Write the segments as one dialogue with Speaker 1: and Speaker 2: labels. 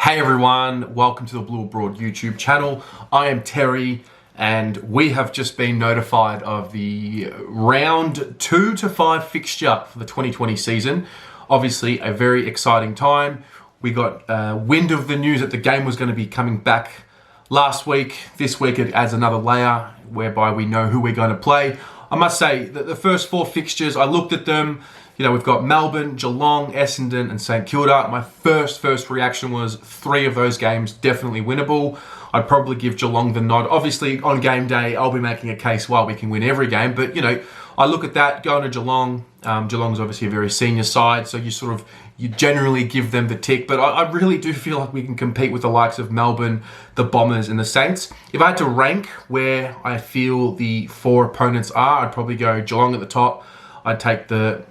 Speaker 1: Hey everyone, welcome to the Blue Abroad YouTube channel. I am Terry and we have just been notified of the round 2 to 5 fixture for the 2020 season. Obviously a very exciting time. We got wind of the news that the game was going to be coming back last week. This week it adds another layer whereby we know who we're going to play. I must say that the first 4 fixtures, I looked at them. You know, we've got Melbourne, Geelong, Essendon and St Kilda. My first reaction was 3 of those games definitely winnable. I'd probably give Geelong the nod. Obviously, on game day, I'll be making a case why we can win every game. But, you know, I look at that, going to Geelong. Geelong's obviously a very senior side, so you generally give them the tick. But I really do feel like we can compete with the likes of Melbourne, the Bombers and the Saints. If I had to rank where I feel the 4 opponents are, I'd probably go Geelong at the top. I'd take the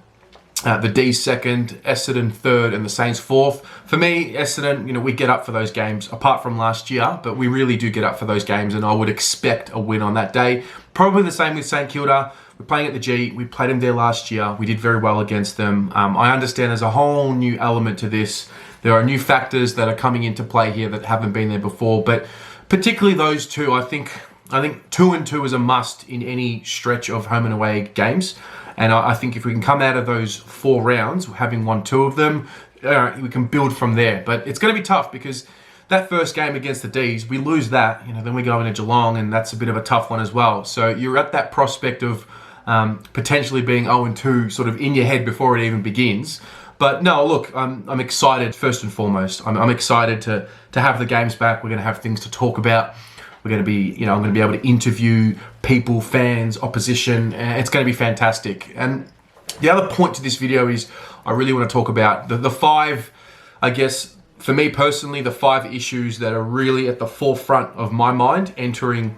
Speaker 1: D's second, Essendon third, and the Saints fourth. For me, Essendon, you know, we get up for those games, apart from last year, but we really do get up for those games, and I would expect a win on that day. Probably the same with St Kilda. We're playing at the G. We played them there last year. We did very well against them. I understand there's a whole new element to this. There are new factors that are coming into play here that haven't been there before, but particularly those two, I think 2 and 2 is a must in any stretch of home and away games. And I think if we can come out of those 4 rounds, having won 2 of them, we can build from there. But it's going to be tough because that first game against the D's, we lose that. You know, then we go into Geelong, and that's a bit of a tough one as well. So you're at that prospect of potentially being 0-2 sort of in your head before it even begins. But no, look, I'm excited first and foremost. I'm excited to have the games back. We're going to have things to talk about. We're going to be, you know, I'm going to be able to interview people, fans, opposition. It's going to be fantastic. And the other point to this video is I really want to talk about the 5, I guess, for me personally, the 5 issues that are really at the forefront of my mind entering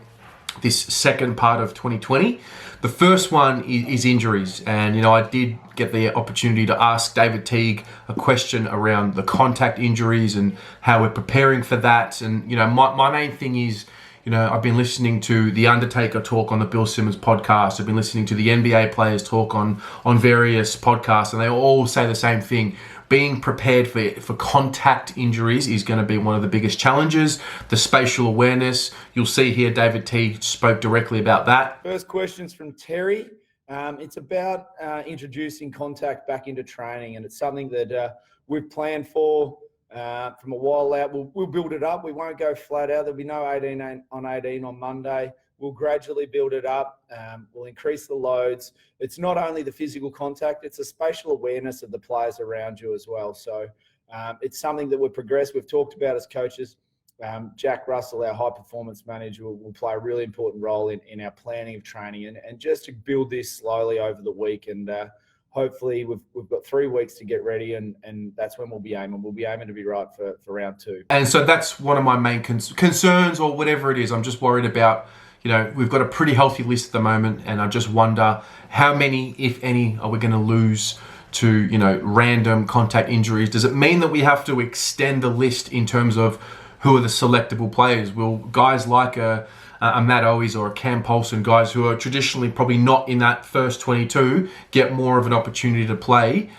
Speaker 1: this second part of 2020. The first one is injuries. And, you know, I did get the opportunity to ask David Teague a question around the contact injuries and how we're preparing for that. And, you know, my main thing is, you know, I've been listening to The Undertaker talk on the Bill Simmons podcast. I've been listening to the NBA players talk on various podcasts, and they all say the same thing. Being prepared for contact injuries is going to be one of the biggest challenges. The spatial awareness, you'll see here David Teague spoke directly about that.
Speaker 2: First question's from Terry. It's about introducing contact back into training, and it's something that we've planned for from a while out. We'll build it up. We won't go flat out. There'll be no 18 on 18 on Monday. We'll gradually build it up. We'll increase the loads. It's not only the physical contact, it's a spatial awareness of the players around you as well. So it's something that we'll progress. We've talked about as coaches. Jack Russell, our high performance manager, will play a really important role in our planning of training and just to build this slowly over the week. And hopefully we've got 3 weeks to get ready, and that's when we'll be aiming. We'll be aiming to be right for round 2.
Speaker 1: And so that's one of my main concerns, or whatever it is. I'm just worried about, you know, we've got a pretty healthy list at the moment, and I just wonder how many, if any, are we going to lose to, you know, random contact injuries? Does it mean that we have to extend the list in terms of who are the selectable players? Will guys like a Matt Owies or a Cam Paulson, guys who are traditionally probably not in that first 22, get more of an opportunity to play,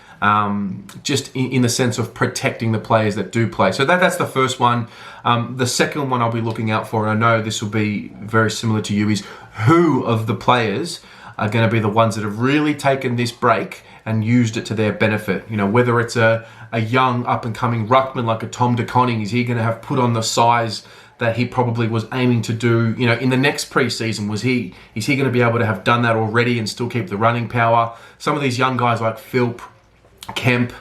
Speaker 1: just in the sense of protecting the players that do play? So that's the first one. The second one I'll be looking out for, and I know this will be very similar to you, is who of the players are going to be the ones that have really taken this break and used it to their benefit. You know, whether it's a young up-and-coming ruckman like a Tom De Koning, is he going to have put on the size that he probably was aiming to do, you know, in the next pre-season? Is he going to be able to have done that already and still keep the running power? Some of these young guys like Philp, Kemp,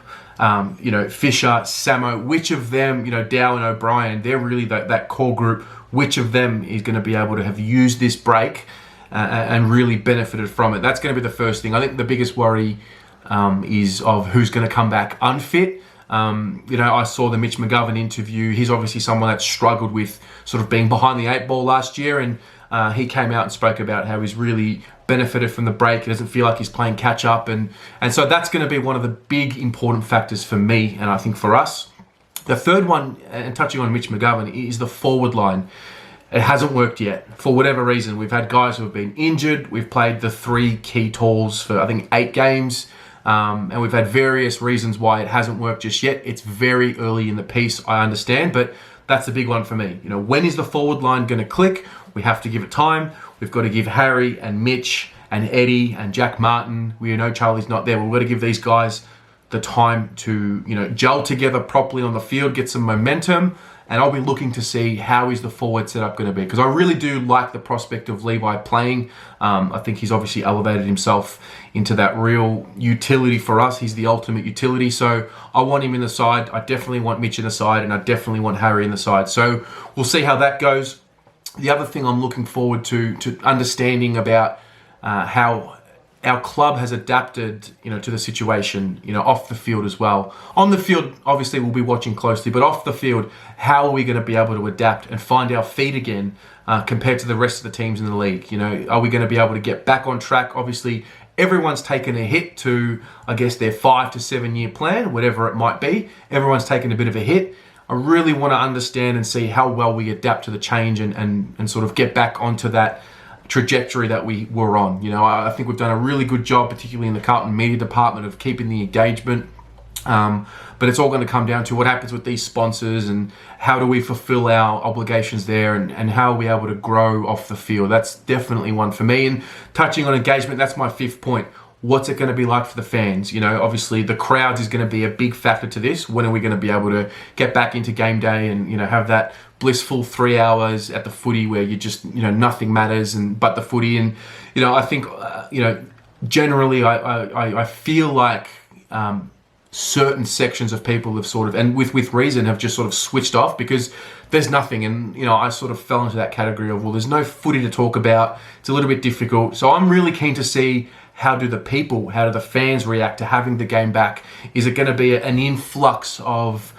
Speaker 1: you know, Fisher, Samo, which of them, you know, Dow and O'Brien, they're really that core group. Which of them is going to be able to have used this break and really benefited from it? That's going to be the first thing. I think the biggest worry is of who's going to come back unfit. You know, I saw the Mitch McGovern interview. He's obviously someone that struggled with sort of being behind the 8 ball last year, and he came out and spoke about how he's really benefited from the break. He doesn't feel like he's playing catch up, and so that's going to be one of the big important factors for me, and I think for us. The third one, and touching on Mitch McGovern, is the forward line. It hasn't worked yet for whatever reason. We've had guys who have been injured. We've played the 3 key talls for I think 8 games. And we've had various reasons why it hasn't worked just yet. It's very early in the piece, I understand, but that's a big one for me. You know, when is the forward line going to click? We have to give it time. We've got to give Harry and Mitch and Eddie and Jack Martin. We know Charlie's not there. We've got to give these guys the time to, you know, gel together properly on the field, get some momentum. And I'll be looking to see how is the forward setup going to be, because I really do like the prospect of Levi playing. I think he's obviously elevated himself into that real utility for us. He's the ultimate utility. So I want him in the side. I definitely want Mitch in the side, and I definitely want Harry in the side. So we'll see how that goes. The other thing I'm looking forward to understanding about how our club has adapted, you know, to the situation, you know, off the field as well. On the field, obviously, we'll be watching closely, but off the field, how are we going to be able to adapt and find our feet again compared to the rest of the teams in the league? You know, are we going to be able to get back on track? Obviously, everyone's taken a hit to, I guess, their 5 to 7 year plan, whatever it might be. Everyone's taken a bit of a hit. I really want to understand and see how well we adapt to the change and sort of get back onto that trajectory that we were on. You know, I think we've done a really good job, particularly in the Carlton media department, of keeping the engagement. But it's all going to come down to what happens with these sponsors and how do we fulfill our obligations there, and how are we able to grow off the field. That's definitely one for me. And touching on engagement, that's my 5th point. What's it going to be like for the fans? You know, obviously the crowds is going to be a big factor to this. When are we going to be able to get back into game day and, you know, have that blissful 3 hours at the footy where you just, you know, nothing matters but the footy? And, you know, I think, you know, generally I feel like certain sections of people have sort of, and with reason, have just sort of switched off because there's nothing. And, you know, I sort of fell into that category of, well, there's no footy to talk about. It's a little bit difficult. So I'm really keen to see how do the fans react to having the game back? Is it going to be an influx of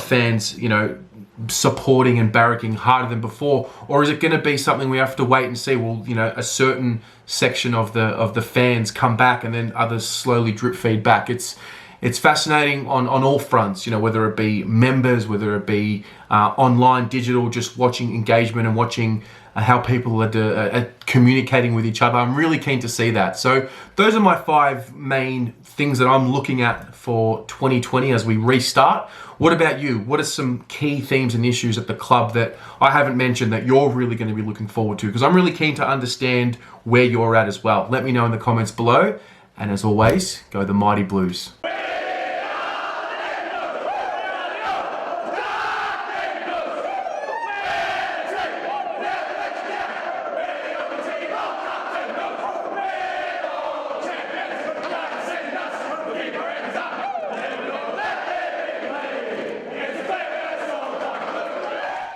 Speaker 1: fans, you know, supporting and barracking harder than before, or is it going to be something we have to wait and see? Will, you know, a certain section of the fans come back and then others slowly drip feed back? It's fascinating on all fronts, you know, whether it be members, whether it be online, digital, just watching engagement and watching how people are communicating with each other. I'm really keen to see that. So those are my 5 main things that I'm looking at for 2020 as we restart. What about you? What are some key themes and issues at the club that I haven't mentioned that you're really going to be looking forward to? Because I'm really keen to understand where you're at as well. Let me know in the comments below. And as always, go the Mighty Blues.